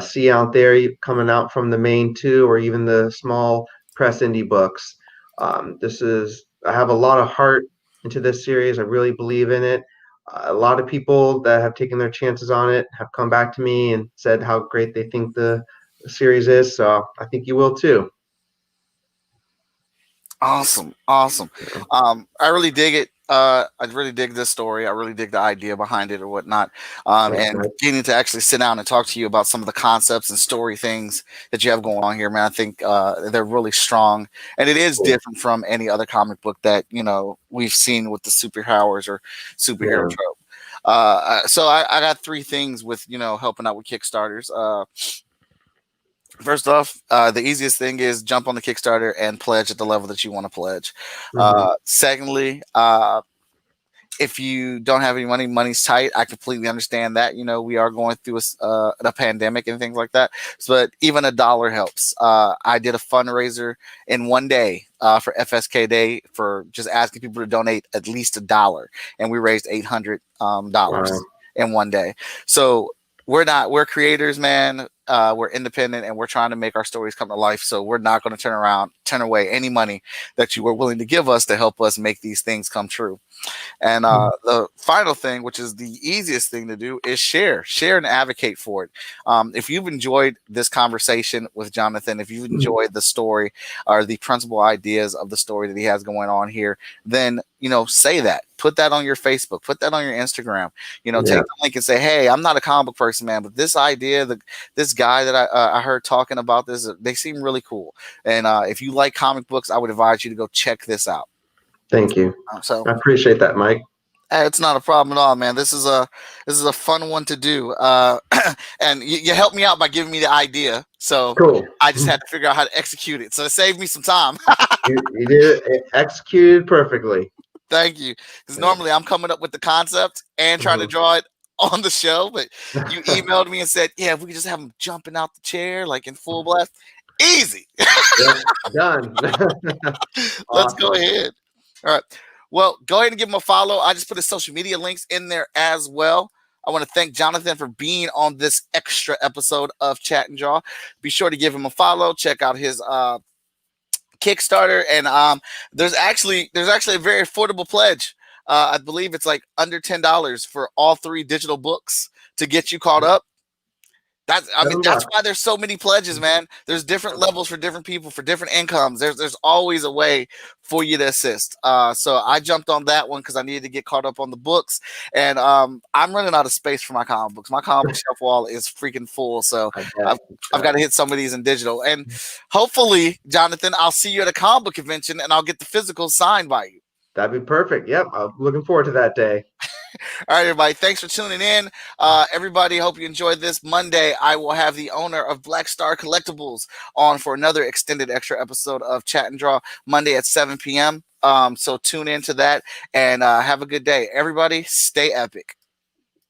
C: see out there coming out from the main two or even the small press indie books. I have a lot of heart into this series. I really believe in it. A lot of people that have taken their chances on it have come back to me and said how great they think the series is. So I think you will too.
A: Awesome, awesome. I really dig it. I really dig this story. I really dig the idea behind it or whatnot.
C: Thanks,
A: And
C: Mike.
A: getting to actually sit down and talk to you about some of the concepts and story things that you have going on here, man. I think they're really strong, and it is
C: Cool.
A: different from any other comic book that we've seen with the superpowers or superhero
C: Yeah,
A: trope. So I got three things with helping out with Kickstarters. First off, the easiest thing is jump on the Kickstarter and pledge at the level that you want to pledge.
C: hmm,
A: Secondly, if you don't have any money, money's tight. I completely understand that. We are going through a pandemic and things like that. But even a dollar helps. I did a fundraiser in one day for FSK Day for just asking people to donate at least $1, and we raised $800
C: wow.
A: in one day. So we're creators, man. We're independent, and we're trying to make our stories come to life. So we're not going to turn away any money that you were willing to give us to help us make these things come true. And the final thing, which is the easiest thing to do, is share and advocate for it. If you've enjoyed this conversation with Jonathan, if you've enjoyed the story or the principal ideas of the story that he has going on here, then say that. Put that on your Facebook. Put that on your Instagram.
C: Yeah,
A: Take the link and say, "Hey, I'm not a comic book person, man, but this idea, this guy that I heard talking about this, they seem really cool. And if you like comic books, I would advise you to go check this out."
C: thank you.
A: So
C: I appreciate that, Mike.
A: it's not a problem at all, man. This is a fun one to do, and you helped me out by giving me the idea. So
C: Cool.
A: I just had to figure out how to execute it. So it saved me some time.
C: You did it executed perfectly.
A: Thank you. Because
C: Yeah.
A: normally I'm coming up with the concept and trying to
C: Mhm.
A: draw it on the show, but you emailed me and said, "Yeah, if we could just have him jumping out the chair like in full blast, easy."
C: Yep, done.
A: Let's go
C: Awesome.
A: ahead. All right. Well, go ahead and give him a follow. I just put his social media links in there as well. I want to thank Jonathan for being on this extra episode of Chat and Draw. Be sure to give him a follow. Check out his Kickstarter, and there's actually a very affordable pledge. I believe it's like under $10 for all three digital books to get you caught up. That's
C: $7.
A: why there's so many pledges, man. There's different levels for different people for different incomes. There's always a way for you to assist. So I jumped on that one because I needed to get caught up on the books, and I'm running out of space for my comic books. My comic book shelf wall is freaking full, so
C: I bet.
A: I've got to hit some of these in digital. And hopefully, Jonathan, I'll see you at a comic book convention, and I'll get the physical signed by you.
C: That'd be perfect. Yep, I'm looking forward to that day.
A: All right, everybody. Thanks for tuning in. Everybody, hope you enjoyed this. Monday, I will have the owner of Black Star Collectibles on for another extended extra episode of Chat and Draw Monday at 7 p.m. So tune into that and have a good day. Everybody, stay epic.